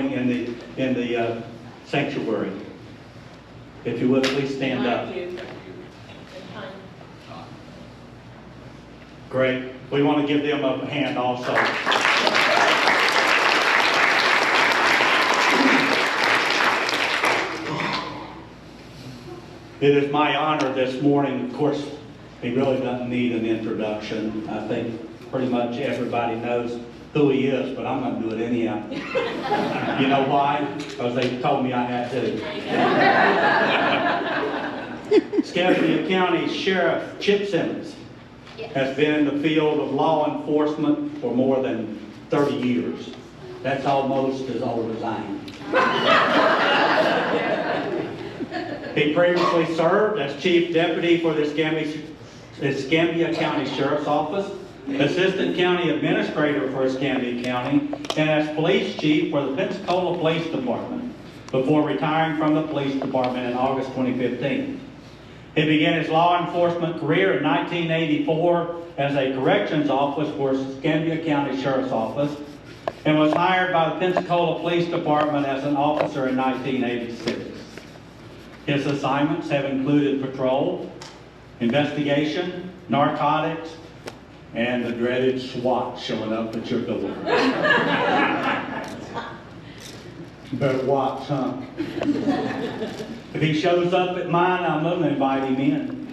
morning in the sanctuary. If you would, please stand up. Great. We want to give them a hand also. It is my honor this morning. Of course, he really doesn't need an introduction. I think pretty much everybody knows who he is, but I'm going to do it anyhow. You know why? Because they told me I had to. Escambia County Sheriff Chip Simmons has been in the field of law enforcement for more than 30 years. That's almost as old as I am. He previously served as Chief Deputy for the Escambia County Sheriff's Office, Assistant County Administrator for Escambia County, and as Police Chief for the Pensacola Police Department before retiring from the Police Department in August 2015. He began his law enforcement career in 1984 as a corrections officer for Escambia County Sheriff's Office and was hired by the Pensacola Police Department as an officer in 1986. His assignments have included patrol, investigation, narcotics, and the dreaded SWAT showing up at your door. You better watch, huh? If he shows up at mine, I'm going to invite him in.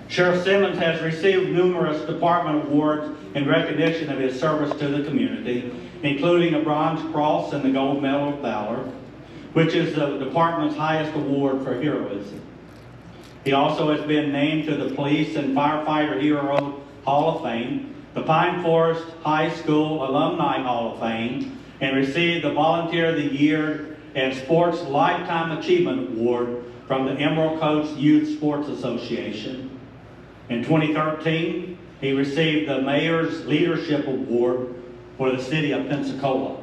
Sheriff Simmons has received numerous department awards in recognition of his service to the community, including a Bronze Cross and the Gold Medal of Valor, which is the department's highest award for heroism. He also has been named to the Police and Firefighter Hero Hall of Fame, the Pine Forest High School Alumni Hall of Fame, and received the Volunteer of the Year and Sports Lifetime Achievement Award from the Emerald Coast Youth Sports Association. In 2013, he received the Mayor's Leadership Award for the City of Pensacola.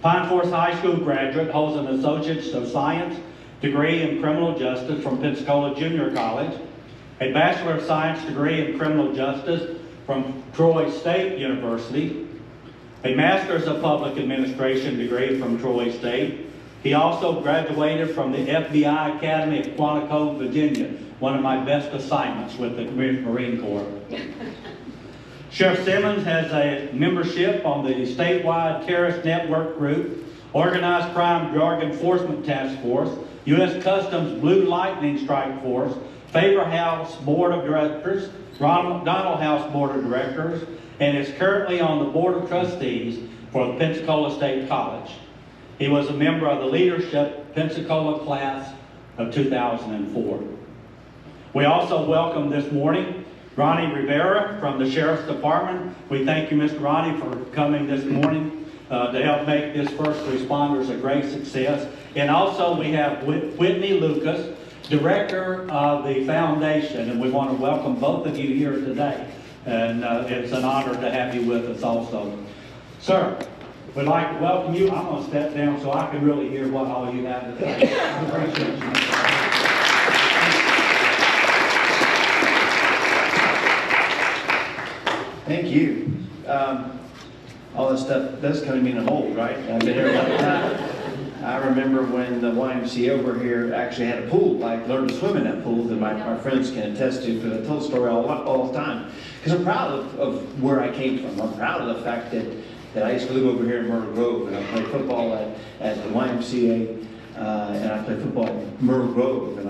Pine Forest High School graduate, holds an Associate of Science degree in Criminal Justice from Pensacola Junior College, a Bachelor of Science degree in Criminal Justice from Troy State University, a Master's of Public Administration degree from Troy State. He also graduated from the FBI Academy at Quantico, Virginia, one of my best assignments with the Marine Corps. Sheriff Simmons has a membership on the statewide terrorist network group, Organized Crime Drug Enforcement Task Force, U.S. Customs Blue Lightning Strike Force, Favor House Board of Directors, Donald House Board of Directors, and is currently on the Board of Trustees for the Pensacola State College. He was a member of the Leadership Pensacola class of 2004. We also welcome this morning Ronnie Rivera from the Sheriff's Department. We thank you, Mr. Ronnie, for coming this morning to help make this First Responders a great success. And also we have Whitney Lucas, Director of the Foundation, and we want to welcome both of you here today. And it's an honor to have you with us also. Sir, we'd like to welcome you. I'm going to step down so I can really hear what all you have to say. Appreciate you. Thank you. All this stuff does come to me in a mold, right? I've been here a long time. I remember when the YMCA over here actually had a pool. I learned to swim in that pool that my friends can attest to, because I tell the story all the time. Because I'm proud of where I came from. I'm proud of the fact that I used to live over here in Myrtle Grove, and I played football at the YMCA, and I played football in Myrtle Grove, and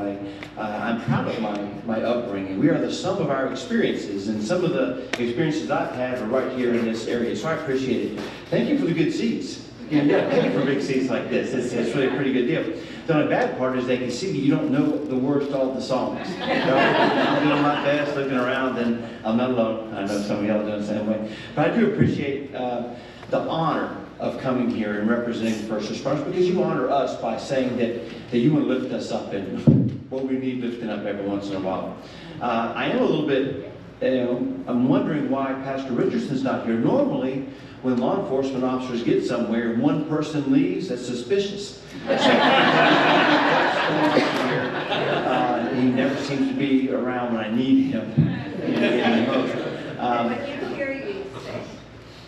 I'm proud of my upbringing. We are the sum of our experiences, and some of the experiences I've had are right here in this area, so I appreciate it. Thank you for the good seats. Yeah, thank you for big seats like this. It's really a pretty good deal. The only bad part is they can see that you don't know the words to all the songs. So I'm doing my best, looking around, and I'm not alone. I know some of y'all are doing the same way. But I do appreciate the honor of coming here and representing First Responders, because you honor us by saying that you want to lift us up in what we need lifting up every once in a while. I am a little bit, I'm wondering why Pastor Richardson's not here. Normally, when law enforcement officers get somewhere and one person leaves, that's suspicious. He never seems to be around when I need him. But you hear you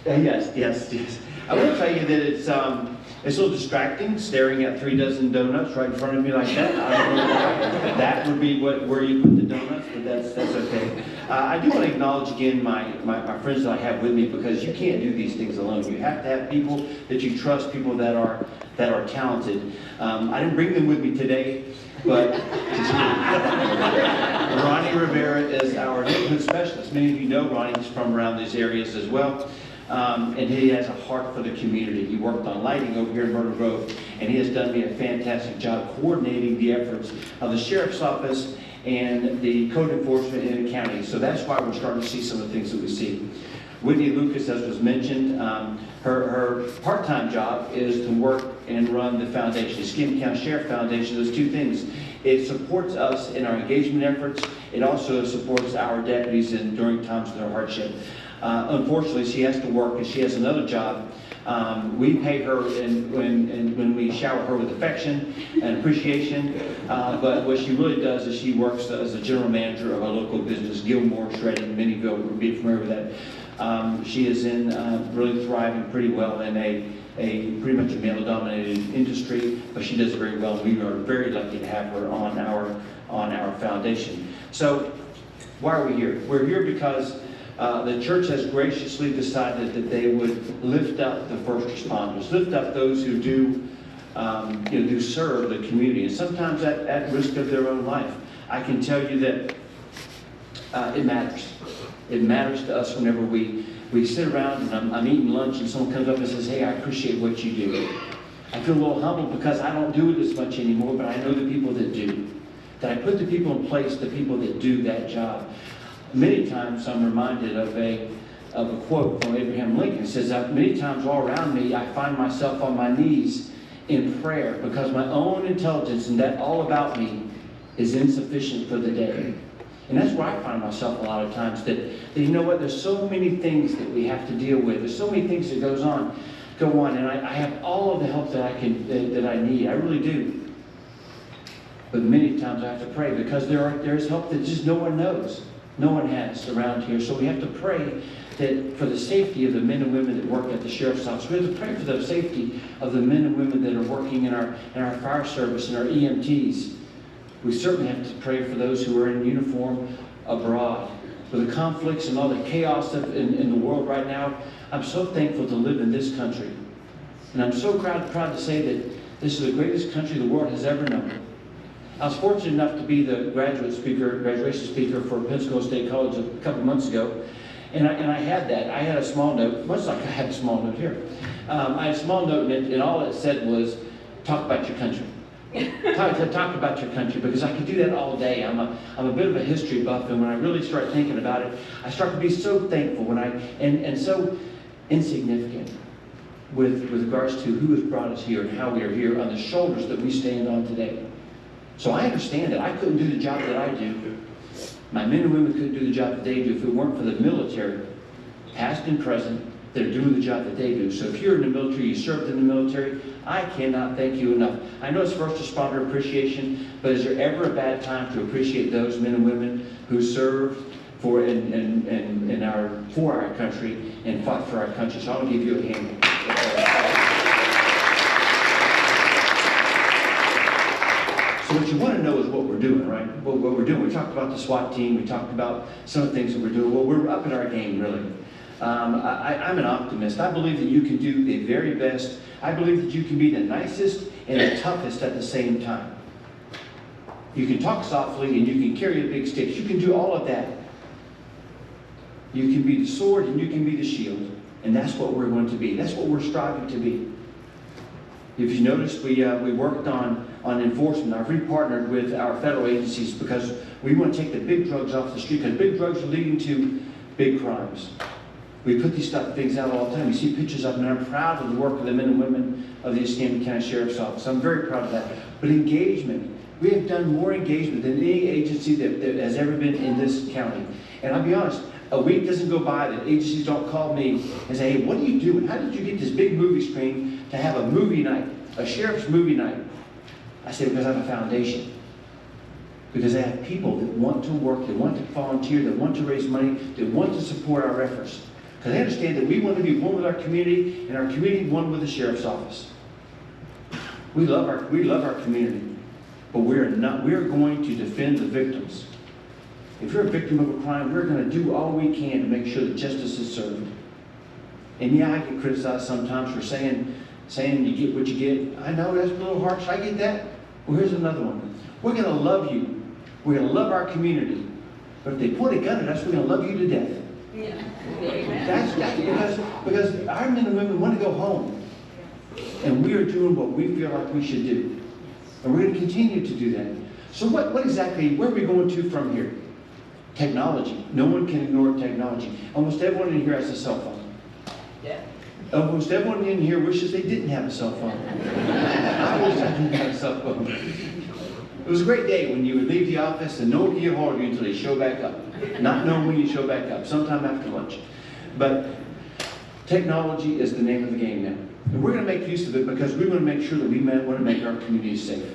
say. Yes. I will tell you that it's a little distracting, staring at 3 dozen donuts right in front of me like that. I don't know why. That would be where you put the donuts, but that's okay. I do want to acknowledge again my friends that I have with me, because you can't do these things alone. You have to have people that you trust, people that are talented. I didn't bring them with me today, but Ronnie Rivera is our neighborhood specialist. Many of you know Ronnie's from around these areas as well. And he has a heart for the community. He worked on lighting over here in Myrtle Grove, and he has done me a fantastic job coordinating the efforts of the Sheriff's Office and the code enforcement in the county. So that's why we're starting to see some of the things that we see. Whitney Lucas, as was mentioned, her part-time job is to work and run the foundation, the Escambia County Sheriff Foundation. Those two things. It supports us in our engagement efforts. It also supports our deputies during times of their hardship. Unfortunately, she has to work, and she has another job. We pay her when we shower her with affection and appreciation. But what she really does is she works as a general manager of a local business, Gilmore Shredding, Minnieville. We'll be familiar with that. She is really thriving pretty well in a pretty much a male-dominated industry, but she does very well. We are very lucky to have her on our foundation. So, why are we here? We're here because the church has graciously decided that they would lift up the first responders, lift up those who do serve the community, and sometimes at risk of their own life. I can tell you that it matters. It matters to us whenever we sit around and I'm eating lunch and someone comes up and says, "Hey, I appreciate what you do." I feel a little humbled because I don't do it as much anymore, but I know the people that do. That I put the people in place, the people that do that job. Many times I'm reminded of a quote from Abraham Lincoln. It says, "Many times all around me I find myself on my knees in prayer because my own intelligence and that all about me is insufficient for the day." And that's where I find myself a lot of times, that you know what, there's so many things that we have to deal with. There's so many things that go on, and I have all of the help that I need. I really do. But many times I have to pray because there's help that just no one knows. No one has around here. So we have to pray that for the safety of the men and women that work at the Sheriff's Office. We have to pray for the safety of the men and women that are working in our fire service and our EMTs. We certainly have to pray for those who are in uniform abroad. For the conflicts and all the chaos in the world right now, I'm so thankful to live in this country. And I'm so proud to say that this is the greatest country the world has ever known. I was fortunate enough to be the graduation speaker for Pensacola State College a couple months ago. And I had that. I had a small note, much like I have a small note here. I had a small note, and all it said was, "Talk about your country." Talk about your country, because I could do that all day. I'm a bit of a history buff, and when I really start thinking about it, I start to be so thankful and so insignificant with regards to who has brought us here and how we are here on the shoulders that we stand on today. So I understand that I couldn't do the job that I do. My men and women couldn't do the job that they do if it weren't for the military, past and present, that are doing the job that they do. So if you're in the military, you served in the military, I cannot thank you enough. I know it's first responder appreciation, but is there ever a bad time to appreciate those men and women who served for our country and fought for our country? So I'll give you a hand. So what you want to know is what we're doing, right? What we're doing. We talked about the SWAT team. We talked about some of the things that we're doing. Well, we're up in our game, really. I'm an optimist. I believe that you can do the very best. I believe that you can be the nicest and the toughest at the same time. You can talk softly and you can carry a big stick. You can do all of that. You can be the sword and you can be the shield. And that's what we're going to be. That's what we're striving to be. If you notice, we worked on enforcement. I've repartnered with our federal agencies because we want to take the big drugs off the street, because big drugs are leading to big crimes. We put these things out all the time. You see pictures of them, and I'm proud of the work of the men and women of the Escambia County Sheriff's Office. I'm very proud of that. But engagement. We have done more engagement than any agency that has ever been in this county. And I'll be honest, a week doesn't go by that agencies don't call me and say, "Hey, what are you doing? How did you get this big movie screen to have a movie night, a sheriff's movie night?" I say, "Because I have a foundation. Because I have people that want to work, that want to volunteer, that want to raise money, that want to support our efforts." Because they understand that we want to be one with our community, and our community one with the sheriff's office. We love our community, but we are going to defend the victims. If you're a victim of a crime, we're going to do all we can to make sure that justice is served. And yeah, I get criticized sometimes for saying you get what you get. I know that's a little harsh. I get that. Well, here's another one. We're going to love you. We're going to love our community. But if they point a gun at us, we're going to love you to death. Yeah. That's because our men and women want to go home. And we are doing what we feel like we should do. And we're going to continue to do that. So what exactly, where are we going to from here? Technology. No one can ignore technology. Almost everyone in here has a cell phone. Yeah. Almost everyone in here wishes they didn't have a cell phone. I wish I didn't have a cell phone. It was a great day when you would leave the office and no one could get a hold of you until they show back up. Not knowing when you show back up, sometime after lunch. But technology is the name of the game now. And we're going to make use of it because we want to make sure that we want to make our communities safe.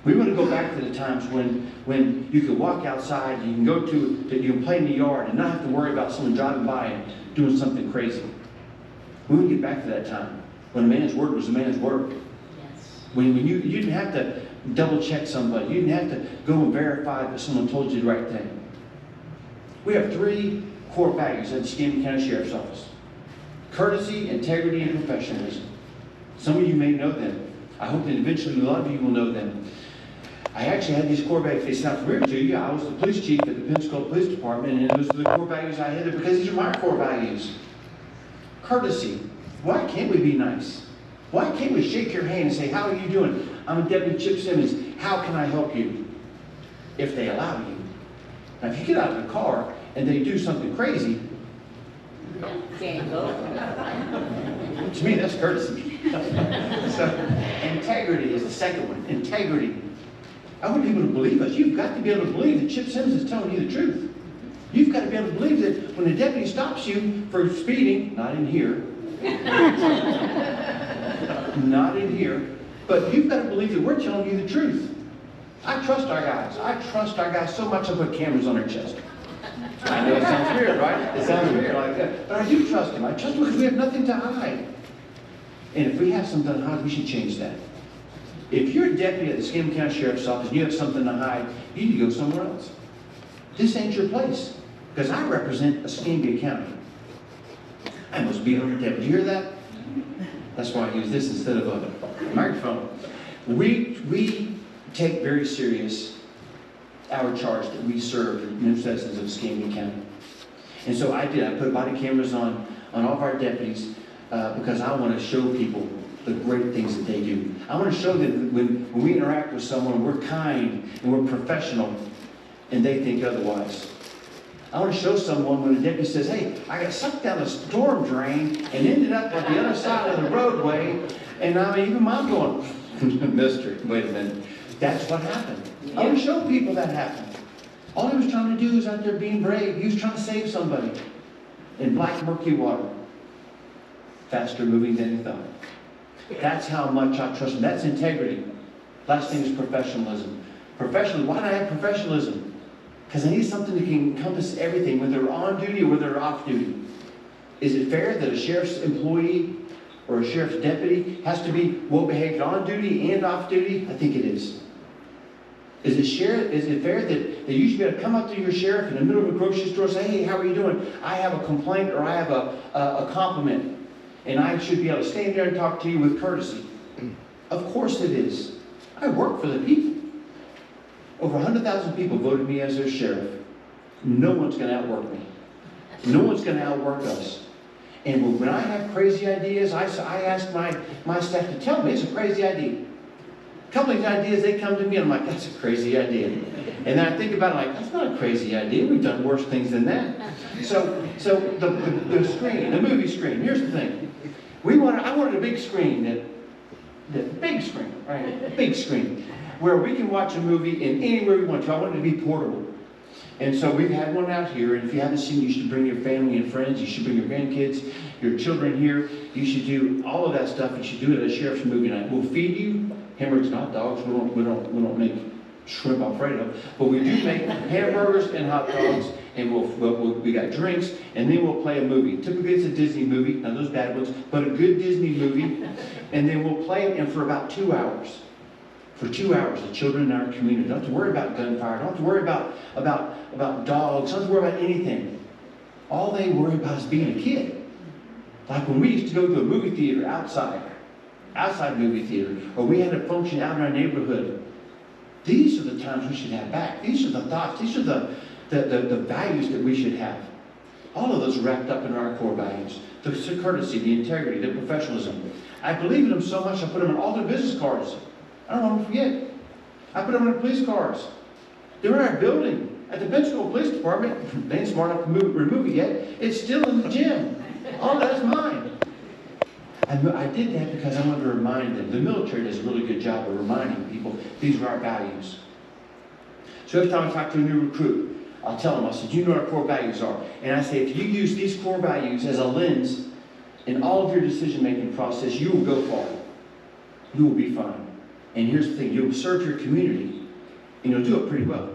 We want to go back to the times when you could walk outside, you can go you can play in the yard and not have to worry about someone driving by and doing something crazy. We want to get back to that time when a man's word was a man's word. Yes. When you didn't have to double check somebody. You didn't have to go and verify that someone told you the right thing. We have 3 core values at the Escambia County Sheriff's Office: courtesy, integrity, and professionalism. Some of you may know them. I hope that eventually a lot of you will know them. I actually had these core values. They sound familiar to you. I was the police chief at the Pensacola Police Department, and those are the core values I had because these are my core values. Courtesy. Why can't we be nice? Why can't we shake your hand and say, "How are you doing? I'm Deputy Chip Simmons. How can I help you?" If they allow you. Now, if you get out of the car and they do something crazy, Can't go. to me, that's courtesy. So, integrity is the second one. Integrity. I want people to believe us. You've got to be able to believe that Chip Simmons is telling you the truth. You've got to be able to believe that when a deputy stops you for speeding, not in here, not in here, but you've got to believe that we're telling you the truth. I trust our guys. I trust our guys so much I put cameras on their chest. I know it sounds weird, right? It sounds weird like that. But I do trust them. I trust them because we have nothing to hide. And if we have something to hide, we should change that. If you're a deputy at the Escambia County Sheriff's Office and you have something to hide, you need to go somewhere else. This ain't your place. Because I represent Escambia County. I must be on the deputy. You hear that? That's why I use this instead of a microphone. We take very serious our charge that we serve the new citizens of Escambia County. And so I put body cameras on all of our deputies because I want to show people the great things that they do. I want to show them that when we interact with someone, we're kind and we're professional and they think otherwise. I want to show someone when a deputy says, "Hey, I got sucked down a storm drain and ended up on the other side of the roadway," and even mom going, "Mister, wait a minute. That's what happened." I want to show people that happened. All he was trying to do was out there being brave. He was trying to save somebody in black, murky water. Faster moving than he thought. That's how much I trust him. That's integrity. Last thing is professionalism. Professionalism. Why do I have professionalism? Because I need something that can encompass everything, whether they're on duty or whether they're off duty. Is it fair that a sheriff's employee or a sheriff's deputy has to be well behaved on duty and off duty? I think it is. Is it fair that you should be able to come up to your sheriff in the middle of a grocery store and say, "Hey, how are you doing? I have a complaint or I have a compliment." And I should be able to stand there and talk to you with courtesy. Of course it is. I work for the people. Over 100,000 people voted me as their sheriff. No one's going to outwork me. No one's going to outwork us. And when I have crazy ideas, I ask my staff to tell me it's a crazy idea. A couple of these ideas, they come to me and I'm like, "That's a crazy idea." And then I think about it like, "That's not a crazy idea. We've done worse things than that." So the screen, the movie screen, here's the thing. I wanted a big screen, that big screen, right? A big screen, where we can watch a movie in anywhere we want to. I wanted it to be portable. And so we've had one out here, and if you haven't seen it, you should bring your family and friends, you should bring your grandkids, your children here. You should do all of that stuff. You should do it at a sheriff's movie night. We'll feed you hamburgers and hot dogs. We don't make shrimp Alfredo, but we do make hamburgers and hot dogs, and we got drinks, and then we'll play a movie. Typically it's a Disney movie, not those bad ones, but a good Disney movie, and then we'll play it, and for about 2 hours. For 2 hours, the children in our community don't have to worry about gunfire, don't have to worry about dogs, don't have to worry about anything. All they worry about is being a kid. Like when we used to go to a movie theater outside movie theater, or we had a function out in our neighborhood. These are the times we should have back. These are the thoughts, these are the values that we should have. All of those wrapped up in our core values. The courtesy, the integrity, the professionalism. I believe in them so much I put them on all their business cards. I don't want to forget. I put them on police cars. They're in our building. At the Pensacola Police Department, they ain't smart enough to remove it yet. It's still in the gym. All that's mine. I did that because I wanted to remind them. The military does a really good job of reminding people these are our values. So every time I talk to a new recruit, I'll tell them, I said, you know what our core values are. And I say, if you use these core values as a lens in all of your decision-making process, you will go far. You will be fine. And here's the thing, you'll serve your community, and you'll do it pretty well.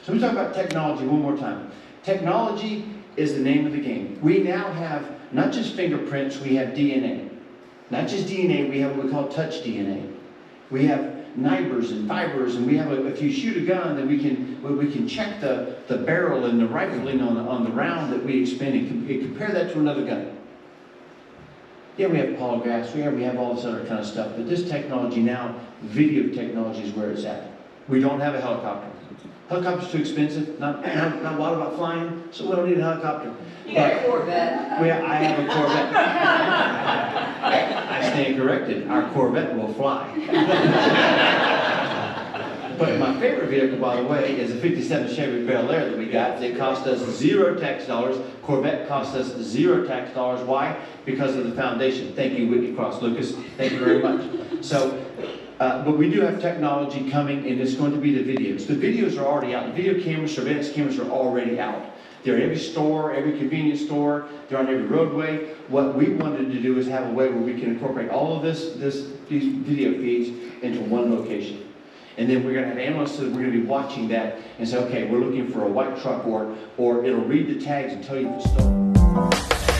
So let me talk about technology one more time. Technology is the name of the game. We now have not just fingerprints, we have DNA. Not just DNA, we have what we call touch DNA. We have nibers and fibers, and we have if you shoot a gun, then we can check the barrel and the rifling on the round that we expend and compare that to another gun. Yeah, we have polygraphs, we have all this other kind of stuff, but this technology now, video technology is where it's at. We don't have a helicopter. Helicopter's too expensive, not a lot about flying, so we don't need a helicopter. You got a Corvette. I have a Corvette. I stand corrected, our Corvette will fly. But my favorite vehicle, by the way, is a 57 Chevy Bel Air that we got. It cost us 0 tax dollars. Corvette cost us 0 tax dollars. Why? Because of the foundation. Thank you, Whitney Cross Lucas. Thank you very much. So, but we do have technology coming, and it's going to be the videos. The videos are already out. The video cameras, surveillance cameras are already out. They're in every store, every convenience store. They're on every roadway. What we wanted to do is have a way where we can incorporate all of these video feeds into one location. And then we're going to have analysts that we're going to be watching that and say, okay, we're looking for a white truck, or it'll read the tags and tell you if it's stolen.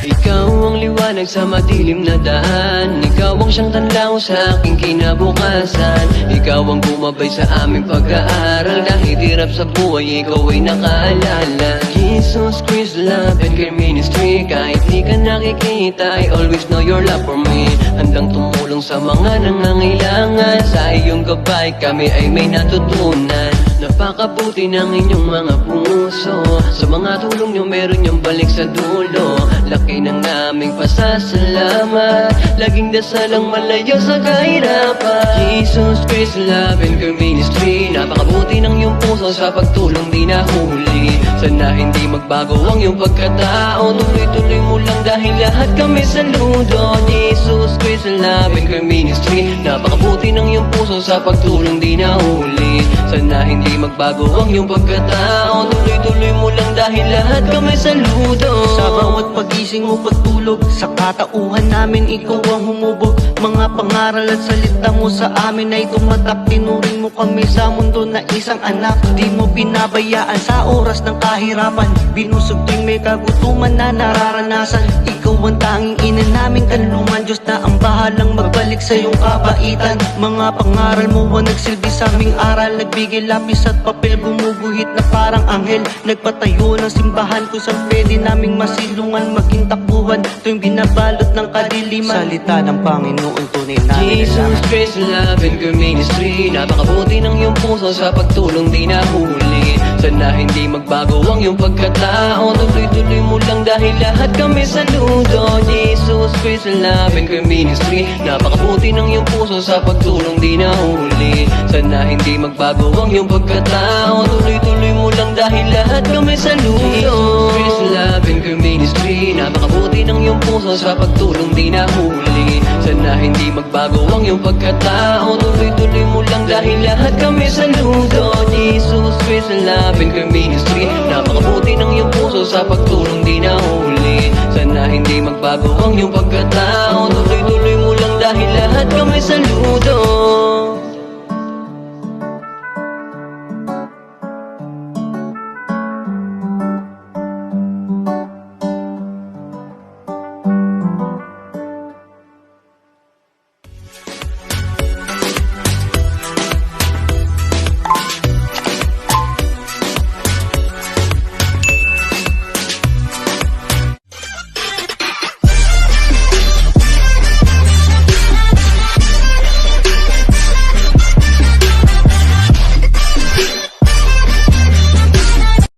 Ikaw ang liwanag sa madilim na daan. Ikaw ang siyang tanlaw sa aking kinabukasan. Ikaw ang gumabay sa aming pag-aaral. Kahit hirap sa buhay, ikaw ay nakaalala. Jesus Christ, love and care ministry. Kahit di ka nakikita, I always know your love for me. Handang tumulong sa mga nangangailangan. Sa iyong gabay kami ay may natutunan. Napakabuti ng inyong mga puso. Sa mga tulong nyo meron niyong balik sa dulo. Laki ng aming pasasalamat. Laging dasal ang malayo sa kahirapan. Jesus Christ, love and care ministry. Napakabuti ng iyong puso sa pagtulong di nahuli. Sana hindi magbago ang iyong pagkatao. Tuloy-tuloy mo lang dahil lahat kami saludo. Jesus Christ, love and care ministry. Napakabuti ng iyong puso sa pagtulong di nahuli. Sana hindi magbago ang iyong pagkatao. Tuloy-tuloy mo lang dahil lahat kami saludo. Sa bawat pagising mo pagtulog, sa katauhan namin ikaw ang humubog. Mga pangaral at salita mo sa amin ay tumatak. Tinuring mo kami sa mundo na isang anak. Di mo pinabayaan sa oras ng kahirapan. Binusog tuwing may kagutuman na nararanasan. Ikaw ang tanging ina naming kanlungan. Diyos na ang bahalang magbalik sa iyong kabaitan. Mga pangaral mo ang nagsilbi sa aming aral. Nagbigay lapis at papel, bumubuhit na parang anghel. Nagpatayo ng simbahan kung saan pwede naming masilungan. Maging takbuhan tuwing binabalot ng kadiliman. Salita ng Panginoon tunay namin. Jesus Christ, love and care ministry. Napakabuti ng iyong puso sa pagtulong di nahuli. Sana hindi magbago ang iyong pagkatao. Tuloy-tuloy mo lang dahil lahat kami saludo. Jesus Christ, love and care ministry. Napakabuti ng iyong puso sa pagtulong di nahuli. Sana hindi magbago ang iyong pagkatao. Tuloy-tuloy mo lang dahil lahat kami saludo. Jesus Christ, love and care ministry. Napakabuti ng iyong puso sa pagtulong di nahuli. Sana hindi magbago ang iyong pagkatao. Tuloy-tuloy mo lang dahil lahat kami saludo. Jesus Christ, love and care ministry. Napakabuti ng iyong puso sa pagtulong di nahuli. Sana hindi magbago ang iyong pagkatao. Tuloy-tuloy mo lang dahil lahat kami saludo.